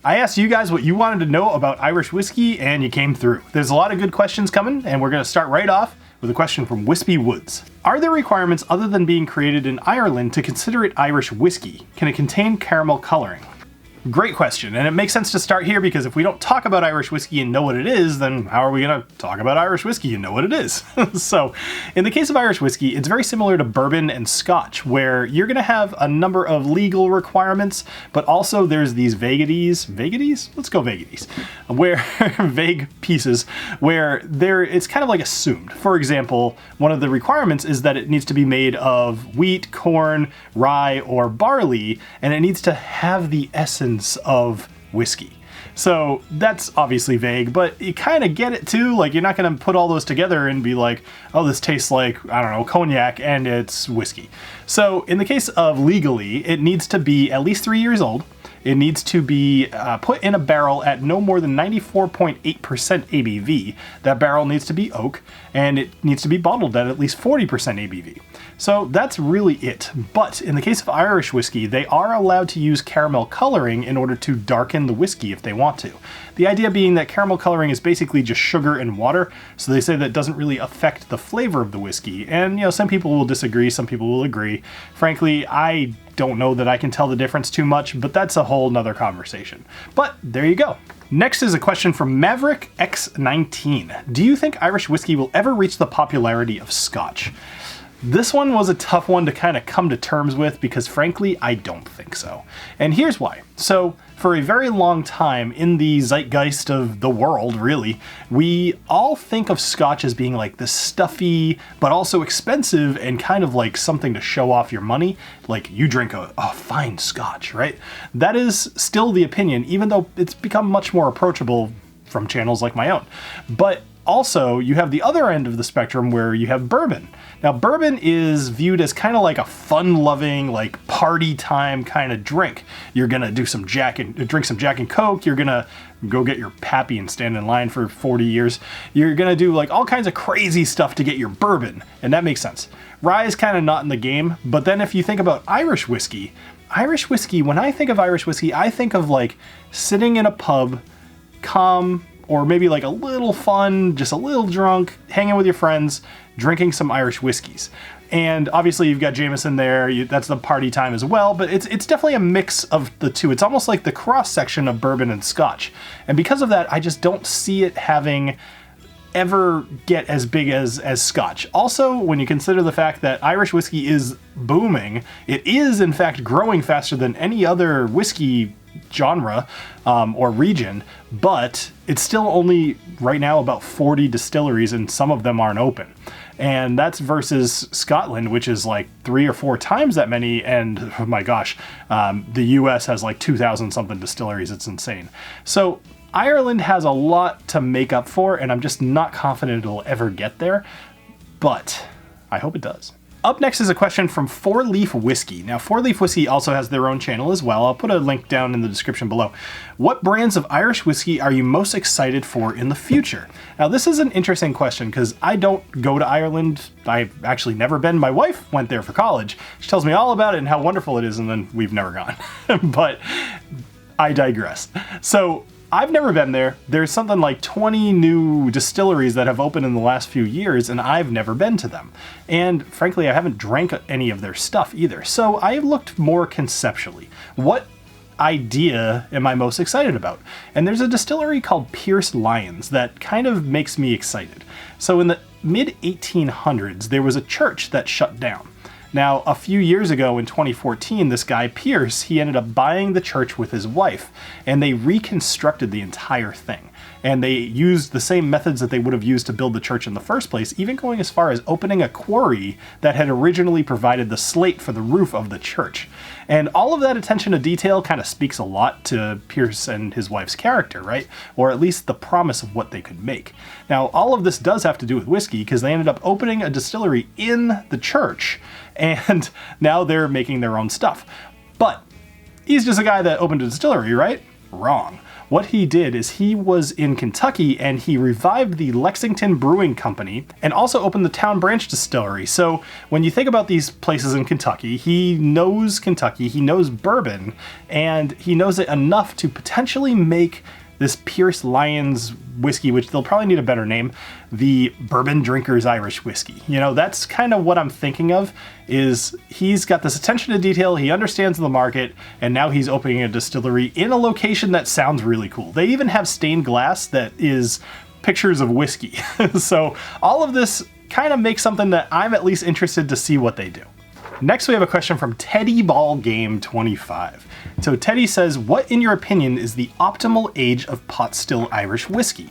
I asked you guys what you wanted to know about Irish whiskey, and you came through. There's a lot of good questions coming, and we're going to start right off with a question from Wispy Woods. Are there requirements other than being created in Ireland to consider it Irish whiskey? Can it contain caramel coloring? Great question, and it makes sense to start here because if we don't talk about Irish whiskey and know what it is, then how are we going to talk about Irish whiskey and know what it is? So, in the case of Irish whiskey, it's very similar to bourbon and Scotch, where you're going to have a number of legal requirements, but also there's these vaguities, Let's go vaguities, where vague pieces where it's kind of like assumed. For example, one of the requirements is that it needs to be made of wheat, corn, rye, or barley, and it needs to have the essence of whiskey. So that's obviously vague, but you kind of get it too. Like, you're not going to put all those together and be like, oh, this tastes like, I don't know, cognac and it's whiskey. So in the case of legally, it needs to be at least 3 years old. It needs to be put in a barrel at no more than 94.8% ABV. That barrel needs to be oak, and it needs to be bottled at least 40% ABV. So that's really it. But in the case of Irish whiskey, they are allowed to use caramel coloring in order to darken the whiskey if they want to. The idea being that caramel coloring is basically just sugar and water, so they say that it doesn't really affect the flavor of the whiskey. And, you know, some people will disagree, some people will agree. Frankly, I don't know that I can tell the difference too much, but that's a whole nother conversation. But there you go. Next is a question from Maverick X19. Do you think Irish whiskey will ever reach the popularity of Scotch? This one was a tough one to kind of come to terms with because frankly, I don't think so. And here's why. So for a very long time in the zeitgeist of the world, really, we all think of Scotch as being like this stuffy, but also expensive and kind of like something to show off your money. Like you drink a fine Scotch, right? That is still the opinion, even though it's become much more approachable from channels like my own. But also, you have the other end of the spectrum where you have bourbon. Now, bourbon is viewed as kind of like a fun-loving, like party time kind of drink. You're gonna drink some Jack and Coke. You're gonna go get your pappy and stand in line for 40 years. You're gonna do like all kinds of crazy stuff to get your bourbon, and that makes sense. Rye is kind of not in the game, but then if you think about Irish whiskey, when I think of Irish whiskey, I think of like sitting in a pub, calm, or maybe like a little fun, just a little drunk, hanging with your friends, drinking some Irish whiskeys. And obviously you've got Jameson there, that's the party time as well, but it's definitely a mix of the two. It's almost like the cross-section of bourbon and Scotch. And because of that, I just don't see it having ever get as big as Scotch. Also, when you consider the fact that Irish whiskey is booming, it is in fact growing faster than any other whiskey genre or region, but it's still only right now about 40 distilleries and some of them aren't open. And that's versus Scotland, which is like 3 or 4 times that many, and oh my gosh, the US has like 2,000 something distilleries. It's insane. So Ireland has a lot to make up for, and I'm just not confident it'll ever get there, but I hope it does. Up next is a question from 4 Leaf Whiskey. Now, 4 Leaf Whiskey also has their own channel as well. I'll put a link down in the description below. What brands of Irish whiskey are you most excited for in the future? Now, this is an interesting question because I don't go to Ireland. I've actually never been. My wife went there for college. She tells me all about it and how wonderful it is, and then we've never gone. But I digress. So I've never been there. There's something like 20 new distilleries that have opened in the last few years, and I've never been to them. And frankly, I haven't drank any of their stuff either. So I looked more conceptually. What idea am I most excited about? And there's a distillery called Pierce Lyons that kind of makes me excited. So in the mid-1800s, there was a church that shut down. Now, a few years ago in 2014, this guy, Pierce, he ended up buying the church with his wife, and they reconstructed the entire thing. And they used the same methods that they would have used to build the church in the first place, even going as far as opening a quarry that had originally provided the slate for the roof of the church. And all of that attention to detail kind of speaks a lot to Pierce and his wife's character, right? Or at least the promise of what they could make. Now, all of this does have to do with whiskey, because they ended up opening a distillery in the church, and now they're making their own stuff. But he's just a guy that opened a distillery, right? Wrong. what he did is he was in Kentucky and he revived the Lexington Brewing Company and also opened the Town Branch Distillery. So when you think about these places in Kentucky, he knows bourbon, and he knows it enough to potentially make this Pierce Lyons whiskey, which they'll probably need a better name, the Bourbon Drinkers Irish Whiskey. You know, that's kind of what I'm thinking of, is he's got this attention to detail, he understands the market, and now he's opening a distillery in a location that sounds really cool. They even have stained glass that is pictures of whiskey. So all of this kind of makes something that I'm at least interested to see what they do. Next, we have a question from Teddy Ball Game 25. So Teddy says, what in your opinion is the optimal age of pot still Irish whiskey?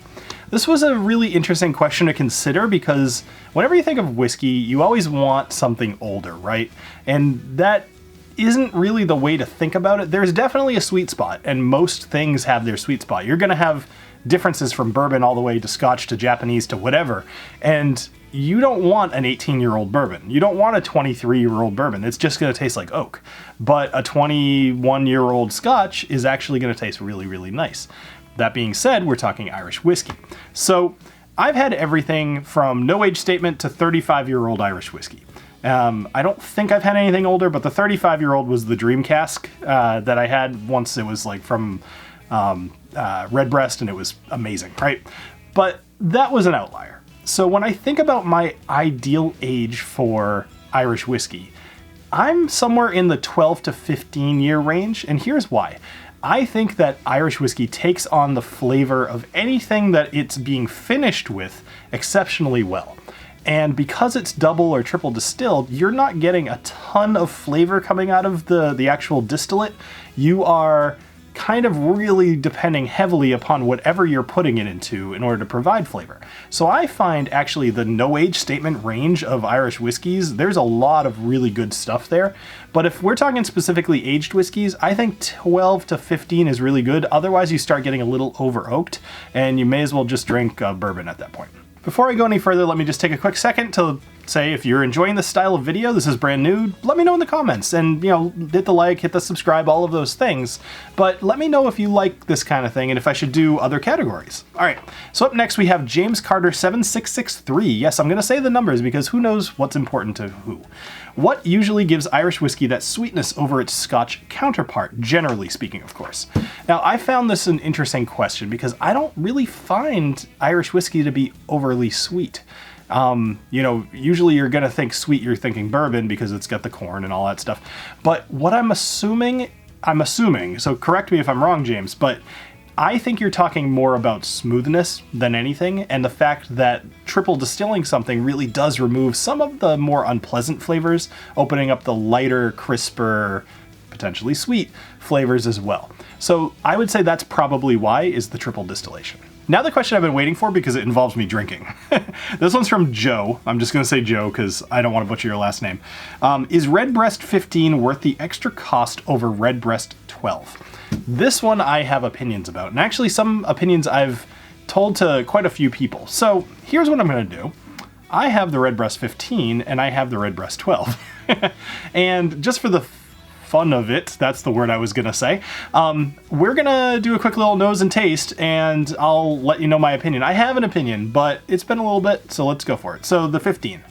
This was a really interesting question to consider because whenever you think of whiskey, you always want something older, right? And that isn't really the way to think about it. There's definitely a sweet spot, and most things have their sweet spot. You're gonna have differences from bourbon all the way to Scotch to Japanese to whatever, and you don't want an 18-year-old bourbon. You don't want a 23-year-old bourbon. It's just going to taste like oak. But a 21-year-old Scotch is actually going to taste really, really nice. That being said, we're talking Irish whiskey. So I've had everything from no age statement to 35-year-old Irish whiskey. I don't think I've had anything older, but the 35-year-old was the dream cask that I had once. It was like from Redbreast, and it was amazing, right? But that was an outlier. So when I think about my ideal age for Irish whiskey, I'm somewhere in the 12 to 15 year range, and here's why. I think that Irish whiskey takes on the flavor of anything that it's being finished with exceptionally well. And because it's double or triple distilled, you're not getting a ton of flavor coming out of the actual distillate. You are kind of really depending heavily upon whatever you're putting it into in order to provide flavor. So I find actually the no age statement range of Irish whiskeys, there's a lot of really good stuff there. But if we're talking specifically aged whiskeys, I think 12 to 15 is really good. Otherwise you start getting a little over oaked, and you may as well just drink bourbon at that point. Before I go any further, let me just take a quick second to say if you're enjoying this style of video, this is brand new, let me know in the comments, and hit the like, hit the subscribe, all of those things. But let me know if you like this kind of thing and if I should do other categories. All right, so up next we have James Carter 7663. Yes, I'm gonna say the numbers because who knows what's important to who. What usually gives Irish whiskey that sweetness over its Scotch counterpart, generally speaking, of course? Now, I found this an interesting question because I don't really find Irish whiskey to be overly sweet. Usually you're gonna think sweet, you're thinking bourbon because it's got the corn and all that stuff. But what I'm assuming, so correct me if I'm wrong, James, but I think you're talking more about smoothness than anything, and the fact that triple distilling something really does remove some of the more unpleasant flavors, opening up the lighter, crisper, potentially sweet flavors as well. So I would say that's probably why, is the triple distillation. Now the question I've been waiting for because it involves me drinking. This one's from Joe. I'm just going to say Joe because I don't want to butcher your last name. Is Redbreast 15 worth the extra cost over Redbreast 12? This one I have opinions about, and actually some opinions I've told to quite a few people. So here's what I'm going to do. I have the Redbreast 15 and I have the Redbreast 12. And just for the fun of it, that's the word I was gonna say, we're gonna do a quick little nose and taste, and I'll let you know my opinion. I have an opinion, but it's been a little bit, so let's go for it. So the 15.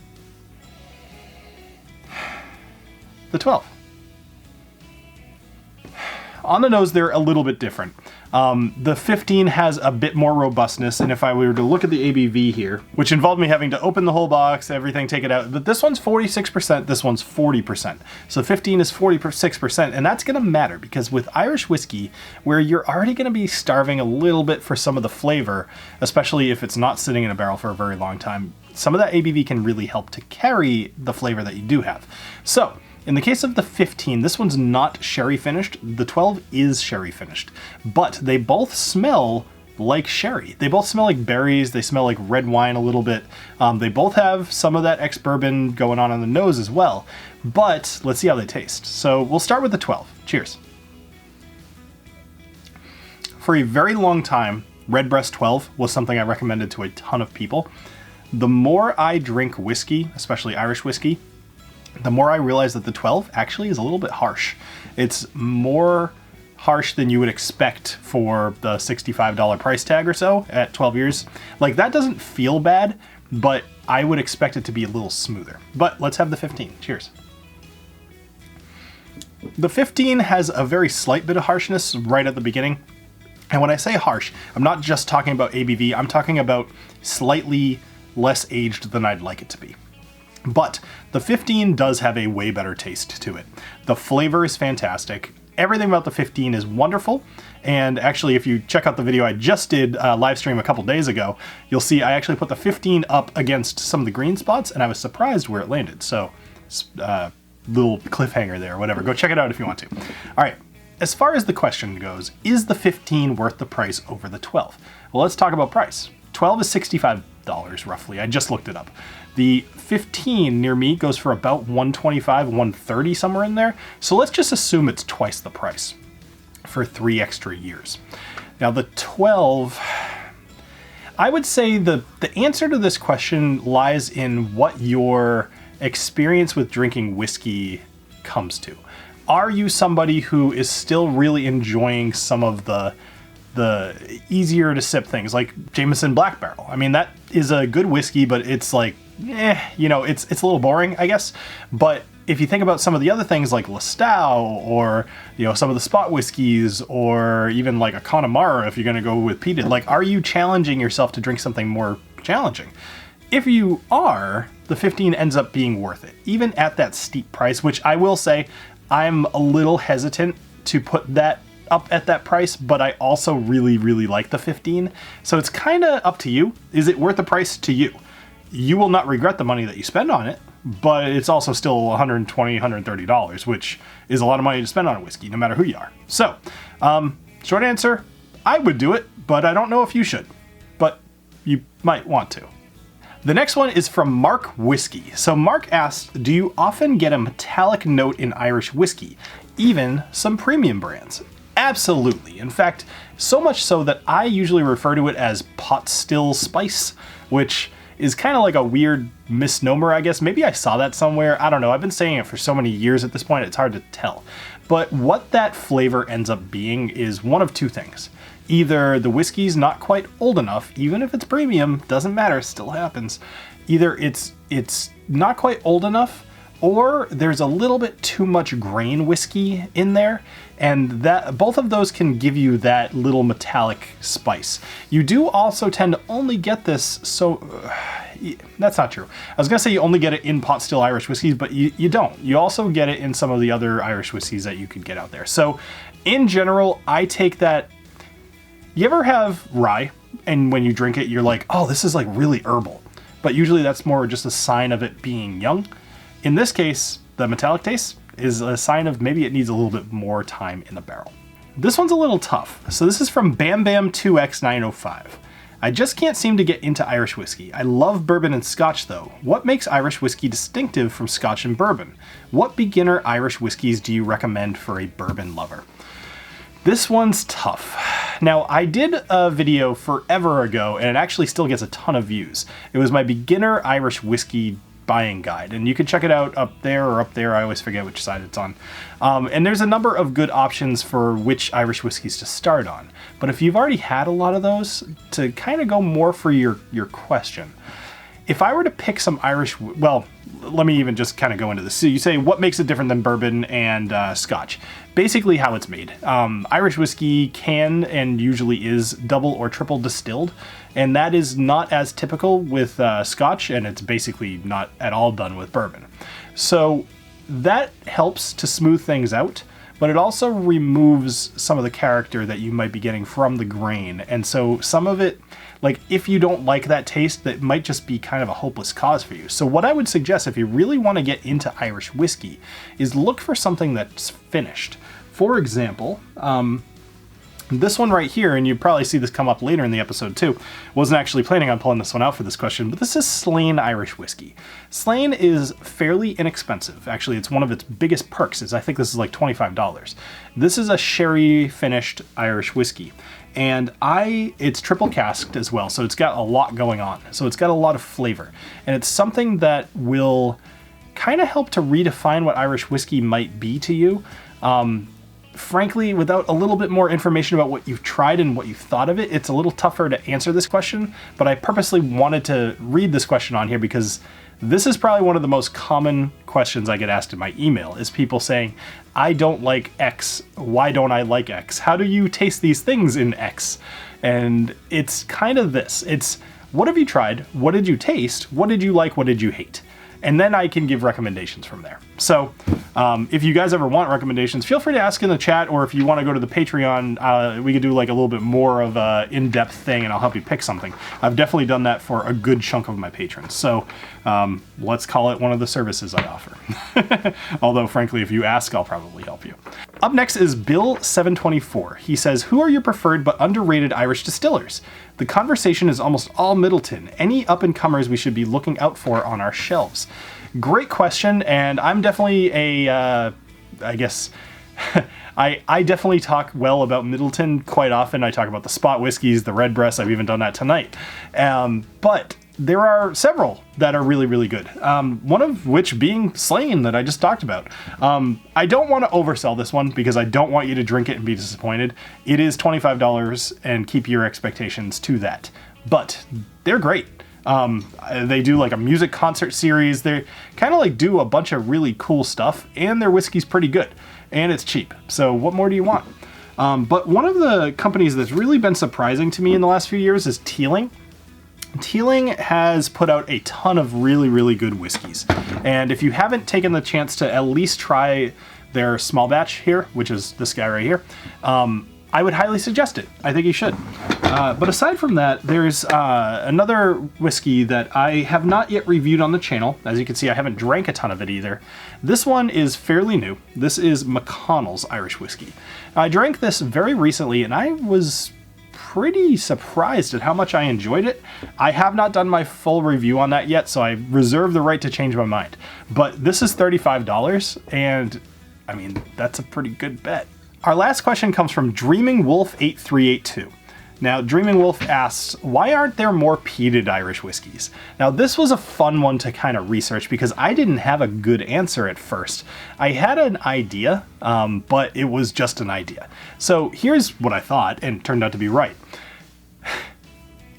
The 12. On the nose, they're a little bit different. The 15 has a bit more robustness, and if I were to look at the ABV here, which involved me having to open the whole box, everything, take it out, but this one's 46%, this one's 40%. So 15 is 46%, and that's gonna matter because with Irish whiskey, where you're already gonna be starving a little bit for some of the flavor, especially if it's not sitting in a barrel for a very long time, some of that ABV can really help to carry the flavor that you do have. So, in the case of the 15, this one's not sherry finished. The 12 is sherry finished, but they both smell like sherry. They both smell like berries. They smell like red wine a little bit. They both have some of that ex-bourbon going on the nose as well, but let's see how they taste. So we'll start with the 12. Cheers. For a very long time, Redbreast 12 was something I recommended to a ton of people. The more I drink whiskey, especially Irish whiskey, the more I realize that the 12 actually is a little bit harsh. It's more harsh than you would expect for the $65 price tag or so at 12 years. Like, that doesn't feel bad, but I would expect it to be a little smoother. But let's have the 15. Cheers. The 15 has a very slight bit of harshness right at the beginning. And when I say harsh, I'm not just talking about ABV, I'm talking about slightly less aged than I'd like it to be. But the 15 does have a way better taste to it. The flavor is fantastic. Everything about the 15 is wonderful. And actually, if you check out the video I just did live stream a couple days ago, you'll see I actually put the 15 up against some of the green spots, and I was surprised where it landed. So, little cliffhanger there, whatever. Go check it out if you want to. All right. As far as the question goes, is the 15 worth the price over the 12? Well, let's talk about price. 12 is $65 roughly. I just looked it up. The 15 near me goes for about $125, $130, somewhere in there. So let's just assume it's twice the price for 3 extra years. Now the 12, I would say the answer to this question lies in what your experience with drinking whiskey comes to. Are you somebody who is still really enjoying some of the easier to sip things like Jameson Black Barrel? I mean, that is a good whiskey, but it's like, it's a little boring, I guess. But if you think about some of the other things like Lestau or, some of the spot whiskeys or even like a Connemara, if you're going to go with peated, like, are you challenging yourself to drink something more challenging? If you are, the 15 ends up being worth it, even at that steep price, which I will say, I'm a little hesitant to put that up at that price, but I also really, really like the 15. So it's kind of up to you. Is it worth the price to you? You will not regret the money that you spend on it, but it's also still $120, $130, which is a lot of money to spend on a whiskey, no matter who you are. So, short answer, I would do it, but I don't know if you should, but you might want to. The next one is from Mark Whisky. So Mark asked, do you often get a metallic note in Irish whiskey, even some premium brands? Absolutely. In fact, so much so that I usually refer to it as pot still spice, which is kind of like a weird misnomer, I guess. Maybe I saw that somewhere. I don't know. I've been saying it for so many years at this point, it's hard to tell. But what that flavor ends up being is one of two things. Either the whiskey's not quite old enough, even if it's premium, doesn't matter, still happens. Either it's not quite old enough, or there's a little bit too much grain whiskey in there, and that both of those can give you that little metallic spice. You do also tend to only get this, that's not true. I was gonna say you only get it in pot still Irish whiskeys, but you don't. You also get it in some of the other Irish whiskeys that you could get out there. So in general, I take that. You ever have rye, and when you drink it, you're like, oh, this is like really herbal. But usually that's more just a sign of it being young. In this case, the metallic taste is a sign of maybe it needs a little bit more time in the barrel. This one's a little tough. So this is from Bam Bam 2X905. I just can't seem to get into Irish whiskey. I love bourbon and Scotch though. What makes Irish whiskey distinctive from Scotch and bourbon? What beginner Irish whiskeys do you recommend for a bourbon lover? This one's tough. Now, I did a video forever ago, and it actually still gets a ton of views. It was my beginner Irish whiskey buying guide, and you can check it out up there or up there. I always forget which side it's on. And there's a number of good options for which Irish whiskeys to start on. But if you've already had a lot of those, to kind of go more for your question, if I were to pick some Irish, well, let me even just kind of go into this. So you say, what makes it different than bourbon and Scotch? Basically how it's made. Irish whiskey can and usually is double or triple distilled, and that is not as typical with Scotch, and it's basically not at all done with bourbon. So that helps to smooth things out, but it also removes some of the character that you might be getting from the grain. And so some of it, like if you don't like that taste, that might just be kind of a hopeless cause for you. So what I would suggest if you really want to get into Irish whiskey is look for something that's finished. For example, this one right here, and you probably see this come up later in the episode too, wasn't actually planning on pulling this one out for this question, but this is Slane Irish Whiskey. Slane is fairly inexpensive. Actually, it's one of its biggest perks is I think this is like $25. This is a sherry finished Irish whiskey. And it's triple casked as well, so it's got a lot going on. So it's got a lot of flavor. And it's something that will kind of help to redefine what Irish whiskey might be to you. frankly, without a little bit more information about what you've tried and what you thought of it, it's a little tougher to answer this question, but I purposely wanted to read this question on here because this is probably one of the most common questions I get asked in my email, is people saying, I don't like X, why don't I like X? How do you taste these things in X? And it's kind of this, it's what have you tried, what did you taste, what did you like, what did you hate? And then I can give recommendations from there. So if you guys ever want recommendations, feel free to ask in the chat, or if you want to go to the Patreon, we could do like a little bit more of a in-depth thing and I'll help you pick something. I've definitely done that for a good chunk of my patrons. So let's call it one of the services I offer. Although frankly, if you ask, I'll probably help you. Up next is Bill724. He says, who are your preferred but underrated Irish distillers? The conversation is almost all Middleton. Any up-and-comers we should be looking out for on our shelves? Great question, and I'm definitely I guess, I definitely talk well about Middleton quite often. I talk about the spot whiskeys, the Redbreast, I've even done that tonight. But there are several that are really, really good. One of which being Slane that I just talked about. I don't want to oversell this one because I don't want you to drink it and be disappointed. It is $25 and keep your expectations to that. But they're great. They do like a music concert series. They kind of like do a bunch of really cool stuff, and their whiskey's pretty good and it's cheap. So what more do you want? But one of the companies that's really been surprising to me in the last few years is Teeling. Teeling has put out a ton of really, really good whiskeys. And if you haven't taken the chance to at least try their small batch here, which is this guy right here, I would highly suggest it. I think you should. But aside from that, there's another whiskey that I have not yet reviewed on the channel. As you can see, I haven't drank a ton of it either. This one is fairly new. This is McConnell's Irish Whiskey. I drank this very recently and I was pretty surprised at how much I enjoyed it. I have not done my full review on that yet, so I reserve the right to change my mind. But this is $35, and I mean, that's a pretty good bet. Our last question comes from Dreaming Wolf 8382. Now, Dreaming Wolf asks, why aren't there more peated Irish whiskeys? Now, this was a fun one to kind of research because I didn't have a good answer at first. I had an idea, but it was just an idea. So here's what I thought, and it turned out to be right.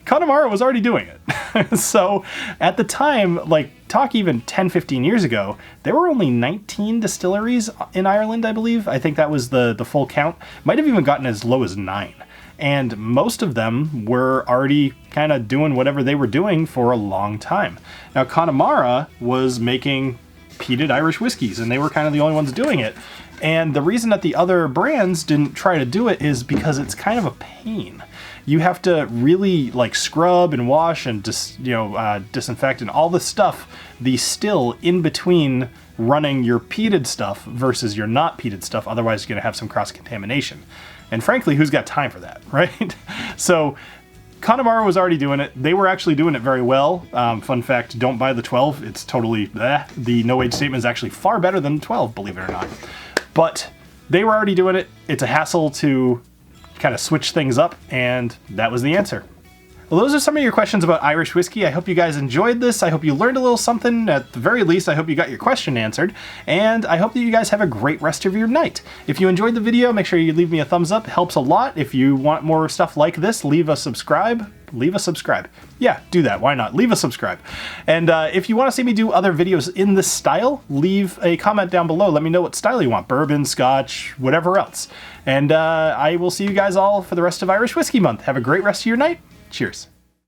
Connemara was already doing it. So at the time, like talk even 10, 15 years ago, there were only 19 distilleries in Ireland, I believe. I think that was the full count. Might have even gotten as low as 9. And most of them were already kind of doing whatever they were doing for a long time. Now, Connemara was making peated Irish whiskeys, and they were kind of the only ones doing it. And the reason that the other brands didn't try to do it is because it's kind of a pain. You have to really like scrub and wash and disinfect and all this stuff, the still in between running your peated stuff versus your not peated stuff. Otherwise, you're going to have some cross-contamination. And frankly, who's got time for that, right? So Connemara was already doing it. They were actually doing it very well. Fun fact, don't buy the 12. It's totally bleh. The no age statement is actually far better than the 12, believe it or not. But they were already doing it. It's a hassle to kind of switch things up, and that was the answer. Well, those are some of your questions about Irish whiskey. I hope you guys enjoyed this. I hope you learned a little something. At the very least, I hope you got your question answered. And I hope that you guys have a great rest of your night. If you enjoyed the video, make sure you leave me a thumbs up. It helps a lot. If you want more stuff like this, leave a subscribe. Yeah, do that. Why not? Leave a subscribe. And if you want to see me do other videos in this style, leave a comment down below. Let me know what style you want. Bourbon, Scotch, whatever else. And I will see you guys all for the rest of Irish Whiskey Month. Have a great rest of your night. Cheers.